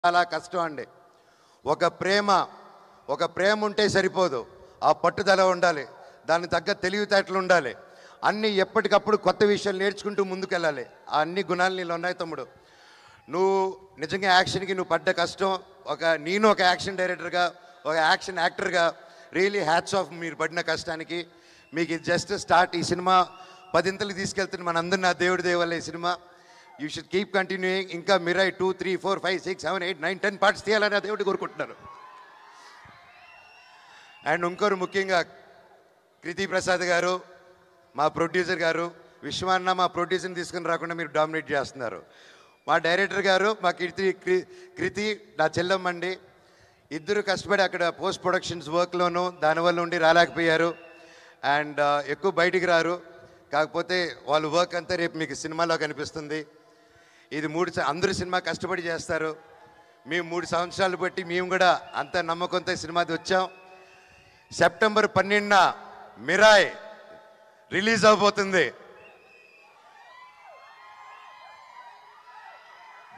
చాలా కష్టం అండి. ఒక ప్రేమ ఉంటే సరిపోదు, ఆ పట్టుదల ఉండాలి, దానికి తగ్గ తెలివితేటలు ఉండాలి, అన్నీ ఎప్పటికప్పుడు కొత్త విషయాలు నేర్చుకుంటూ ముందుకెళ్ళాలి. ఆ అన్ని గుణాలు నీళ్ళు ఉన్నాయి తమ్ముడు. నువ్వు నిజంగా యాక్షన్కి నువ్వు పడ్డ కష్టం, నేను ఒక యాక్షన్ డైరెక్టర్గా, ఒక యాక్షన్ యాక్టర్గా రియలీ హ్యాట్స్ ఆఫ్ మీరు పడిన కష్టానికి. మీకు ఇది జస్ట్ స్టార్ట్. ఈ సినిమా 10 ఇంతలు తీసుకెళ్తుంది మనందరినీ నా దేవుడి దేవల్ల ఈ cinema. You should keep continuing. ఇంకా మిరై 2, 3, 4, 5, 6, 7, 8, 9, 10 పార్ట్స్ తీయాలని ఆ దేవుడి కోరుకుంటున్నారు. అండ్ ఇంకోరు ముఖ్యంగా కృతి ప్రసాద్ గారు, మా ప్రొడ్యూసర్ గారు, విశ్వాన్న మా ప్రొడ్యూసర్ని తీసుకుని రాకుండా మీరు డామినేట్ చేస్తున్నారు. మా డైరెక్టర్ గారు, మా కృతి నా చెల్లమ్మండి. ఇద్దరు కష్టపడి అక్కడ పోస్ట్ ప్రొడక్షన్స్ వర్క్లోనూ దానివల్ల ఉండి రాలేకపోయారు. అండ్ ఎక్కువ బయటికి రారు. కాకపోతే వాళ్ళ వర్క్ అంతా రేపు మీకు సినిమాలో కనిపిస్తుంది. ఇది అందరూ సినిమా కష్టపడి చేస్తారు. మేము 3 సంవత్సరాలు బట్టి మేము కూడా అంత నమ్మకంతో సినిమాది వచ్చాం. సెప్టెంబర్ 12న మిరాయ్ రిలీజ్ అవబోతుంది.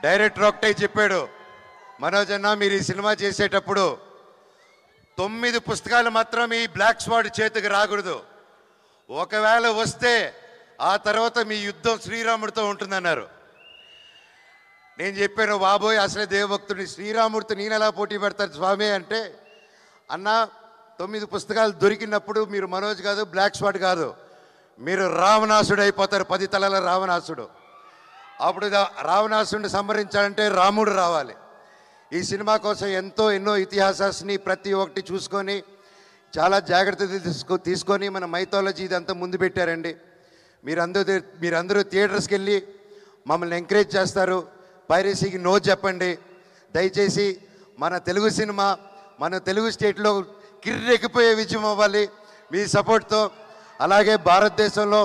డైరెక్టర్ ఒకటే చెప్పాడు, మనోజ్ అన్న మీరు ఈ సినిమా చేసేటప్పుడు 9 పుస్తకాలు మాత్రం ఈ బ్లాక్ స్వాడ్ చేతికి రాకూడదు. ఒకవేళ వస్తే ఆ తర్వాత మీ యుద్ధం శ్రీరాముడితో ఉంటుందన్నారు. నేను చెప్పాను, బాబోయ్ అసలే దేవభక్తుడిని, శ్రీరాముడితో నేను ఎలా పోటీ పెడతాను స్వామి అంటే, అన్న 9 పుస్తకాలు దొరికినప్పుడు మీరు మనోజ్ కాదు, బ్లాక్ స్వాడ్ కాదు, మీరు రావణాసుడు అయిపోతారు, 10 తలల రావణాసుడు. అప్పుడు రావణాసుడిని సంహరించాలంటే రాముడు రావాలి. ఈ సినిమా కోసం ఎన్నో ఇతిహాసాన్ని ప్రతి ఒక్కటి చూసుకొని చాలా జాగ్రత్తలు తీసుకొని మన మైథాలజీ ఇదంతా ముందు పెట్టారండి. మీరందరూ థియేటర్స్కి వెళ్ళి మమ్మల్ని ఎంకరేజ్ చేస్తారు. పైరసీకి నో చెప్పండి దయచేసి. మన తెలుగు సినిమా మన తెలుగు స్టేట్లో కిర్రెక్కిపోయే విజయం అవ్వాలి మీ సపోర్ట్తో. అలాగే భారతదేశంలో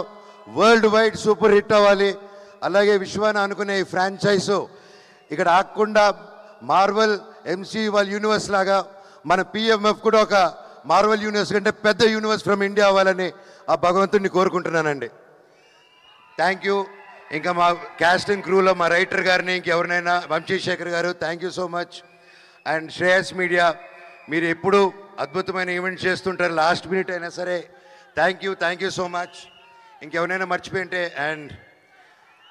వరల్డ్ వైడ్ సూపర్ హిట్ అవ్వాలి. అలాగే విశ్వాన్ని అనుకునే ఈ ఫ్రాంచైజు ఇక్కడ ఆగకుండా మార్వెల్ ఎంసీయూ వాళ్ళ యూనివర్స్ లాగా మన పిఎంఎఫ్ కూడా ఒక మార్వెల్ యూనివర్స్ కంటే పెద్ద యూనివర్స్ ఫ్రమ్ ఇండియా అవ్వాలని ఆ భగవంతుడిని కోరుకుంటున్నానండి. Thank you. ఇంకా మా క్యాస్ట్ అండ్ క్రూలో మా రైటర్ గారిని ఇంకెవరినైనా, వంశీశేఖర్ గారు thank you so much. And Shreyas media మీరు ఎప్పుడు అద్భుతమైన ఈవెంట్ చేస్తుంటారు, లాస్ట్ మినిట్ అయినా సరే థ్యాంక్ యూ సో మచ్. ఇంకెవరైనా మర్చిపోయింటే and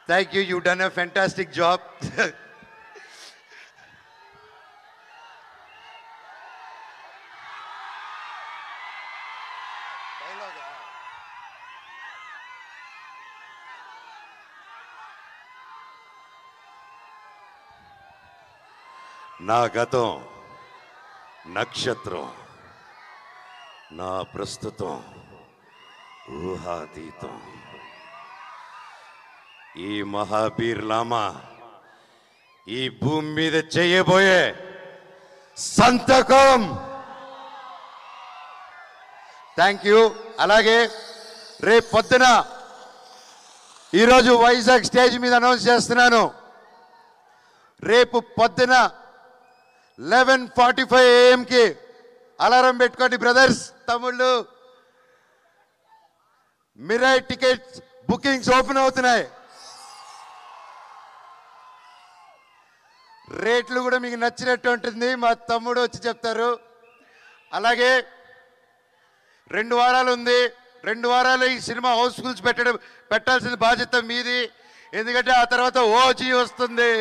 thank you done a fantastic job. నా గతం నక్షత్రం, నా ప్రస్తుతం ఊహాతీతం. ఈ మహాబీర్ లామా ఈ భూమి మీద చేయబోయే సంతకం. Thank you. అలాగే రేపు పొద్దున ఈరోజు వైజాగ్ స్టేజ్ మీద అనౌన్స్ చేస్తున్నాను, రేపు పొద్దున 11:45 AM అలారం పెట్టుకోండి బ్రదర్స్, తమ్ముళ్ళు. మిరాయ్ టికెట్స్ బుకింగ్స్ ఓపెన్ అవుతున్నాయి. రేట్లు కూడా మీకు నచ్చినట్టు ఉంటుంది, మా తమ్ముడు వచ్చి చెప్తారు. అలాగే 2 వారాలు ఉంది, 2 వారాలు ఈ సినిమా హౌస్ఫుల్స్ పెట్టాల్సిన బాధ్యత మీది. ఎందుకంటే ఆ తర్వాత ఓజీ వస్తుంది.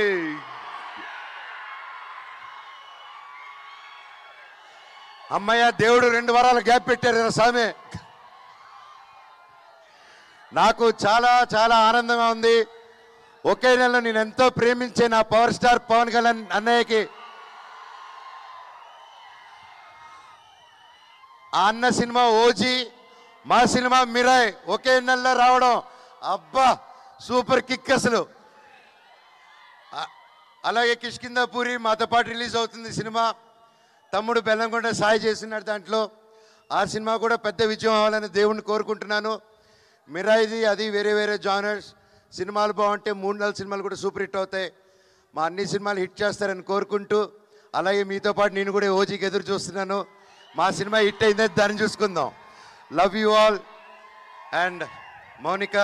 అమ్మయ్య దేవుడు 2 వారాల గ్యాప్ పెట్టారు కదా స్వామి. నాకు చాలా చాలా ఆనందంగా ఉంది. ఒకే నెలలో నేను ఎంతో ప్రేమించే నా పవర్ స్టార్ పవన్ కళ్యాణ్ అన్నయ్యకి ఆ అన్న సినిమా ఓజీ, మా సినిమా మిరాయ్ ఒకే నెలలో రావడం, అబ్బా సూపర్ కిక్ అసలు. అలాగే కిష్కిందాపూరి మాతో పాటు రిలీజ్ అవుతుంది సినిమా. తమ్ముడు బెల్లంకొండ సాయి చేస్తున్నాడు దాంట్లో. ఆ సినిమా కూడా పెద్ద విజయం అవ్వాలని దేవుణ్ణి కోరుకుంటున్నాను. మిరాయిది అది వేరే జానర్స్. సినిమాలు బాగుంటే 3-4 సినిమాలు కూడా సూపర్ హిట్ అవుతాయి. మా అన్ని సినిమాలు హిట్ చేస్తారని కోరుకుంటూ, అలాగే మీతో పాటు నేను కూడా ఓజీకి ఎదురు చూస్తున్నాను. మా సినిమా హిట్ అయిందని దాన్ని చూసుకుందాం. Love you all. And Mounika